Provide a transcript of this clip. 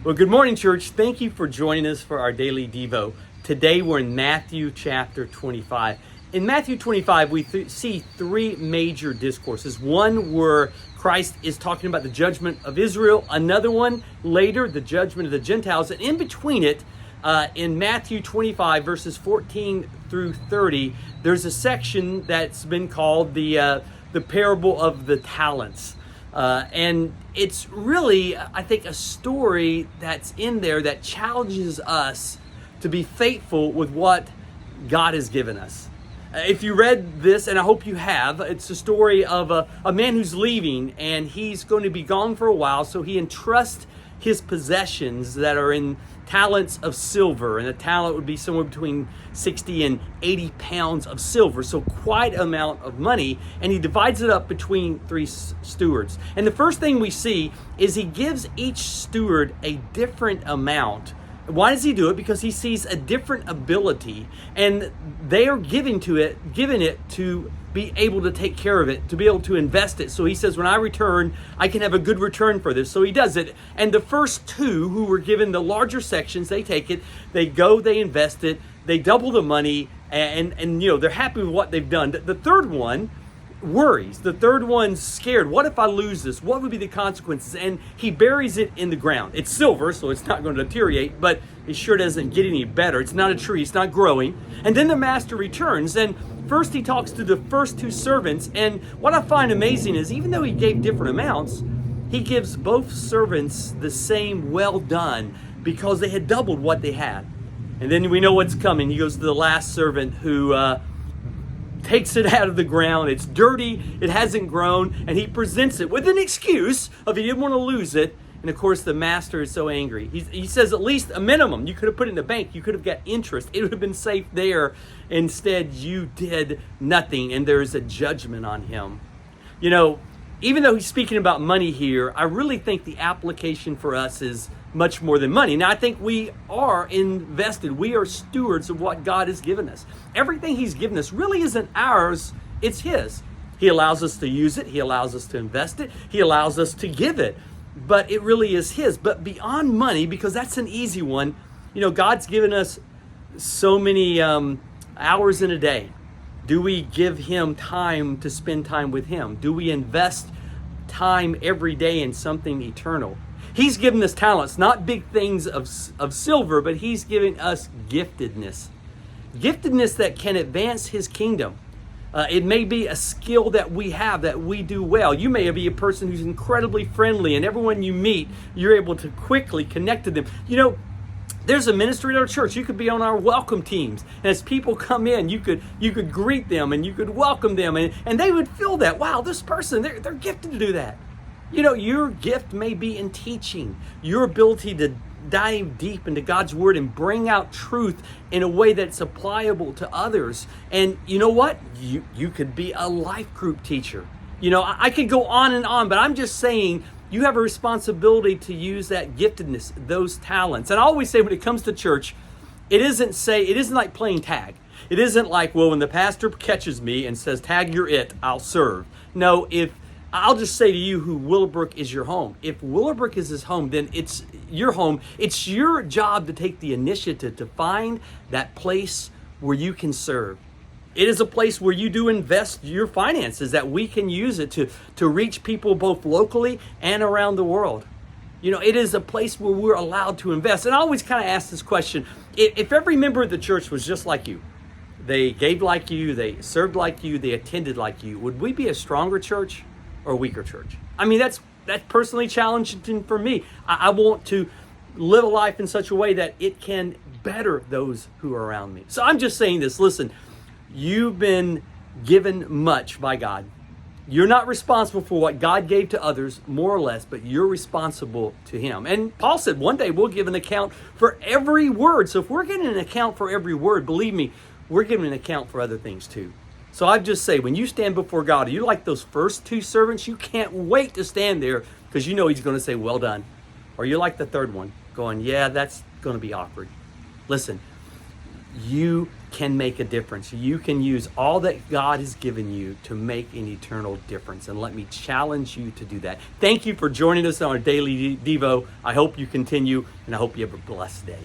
Well, good morning, church. Thank you for joining us for our daily Devo. Today we're in Matthew chapter 25. In Matthew 25, we see three major discourses. One where Christ is talking about the judgment of Israel. Another one later, the judgment of the Gentiles. And in between it, in Matthew 25, verses 14 through 30, there's a section that's been called the parable of the talents. And it's really, I think, a story that's in there that challenges us to be faithful with what God has given us. If you read this, and I hope you have, it's a story of a man who's leaving, and he's going to be gone for a while, so he entrusts his possessions that are in talents of silver, and a talent would be somewhere between 60 and 80 pounds of silver, so quite an amount of money, and he divides it up between three stewards. And the first thing we see is he gives each steward a different amount. Why does he do it? Because he sees a different ability, and they are given it to be able to take care of it, to be able to invest it. So he says, when I return, I can have a good return for this. So he does it. And the first two who were given the larger sections, they take it, they go, they invest it, they double the money, and they're happy with what they've done. The third one worries. The third one's scared. What if I lose this? What would be the consequences? And he buries it in the ground. It's silver, so it's not going to deteriorate, but it sure doesn't get any better. It's not a tree. It's not growing. And then the master returns, and first he talks to the first two servants, and what I find amazing is even though he gave different amounts, he gives both servants the same well done because they had doubled what they had. And then we know what's coming. He goes to the last servant who takes it out of the ground. It's dirty, it hasn't grown, and he presents it with an excuse of he didn't want to lose it. And of course the master is so angry. He says at least a minimum. You could have put it in the bank. You could have got interest. It would have been safe there. Instead, you did nothing, and there is a judgment on him. You know, even though he's speaking about money here, I really think the application for us is much more than money. Now, I think we are invested. We are stewards of what God has given us. Everything he's given us really isn't ours, it's his. He allows us to use it. He allows us to invest it. He allows us to give it. But it really is his. But beyond money, because that's an easy one, God's given us so many hours in a day. Do we give him time to spend time with him? Do we invest time every day in something eternal? He's given us talents, not big things of silver, but he's giving us giftedness. Giftedness that can advance his kingdom. It may be a skill that we have that we do well. You may be a person who's incredibly friendly, and everyone you meet, you're able to quickly connect to them. There's a ministry at our church. You could be on our welcome teams. And as people come in, you could greet them and you could welcome them. And they would feel that, wow, this person, they're gifted to do that. Your gift may be in teaching. Your ability to dive deep into God's word and bring out truth in a way that's applicable to others. And you know what? You could be a life group teacher. I could go on, but I'm just saying you have a responsibility to use that giftedness, those talents. And I always say when it comes to church, it isn't like playing tag. It isn't like, well, when the pastor catches me and says, tag, you're it, I'll serve. No, I'll just say to you who Willowbrook is your home. If Willowbrook is his home, then it's your home. It's your job to take the initiative to find that place where you can serve. It is a place where you do invest your finances, that we can use it to reach people both locally and around the world. It is a place where we're allowed to invest. And I always kind of ask this question, if every member of the church was just like you, they gave like you, they served like you, they attended like you, would we be a stronger church or a weaker church? I mean, that's personally challenging for me. I want to live a life in such a way that it can better those who are around me. So I'm just saying this, listen, you've been given much by God. You're not responsible for what God gave to others, more or less, but you're responsible to him. And Paul said one day we'll give an account for every word. So if we're getting an account for every word, believe me, we're giving an account for other things too. So I just say, when you stand before God, are you like those first two servants? You can't wait to stand there because you know he's going to say, well done. Or you're like the third one going, yeah, that's going to be awkward. Listen, you can make a difference. You can use all that God has given you to make an eternal difference. And let me challenge you to do that. Thank you for joining us on our Daily Devo. I hope you continue, and I hope you have a blessed day.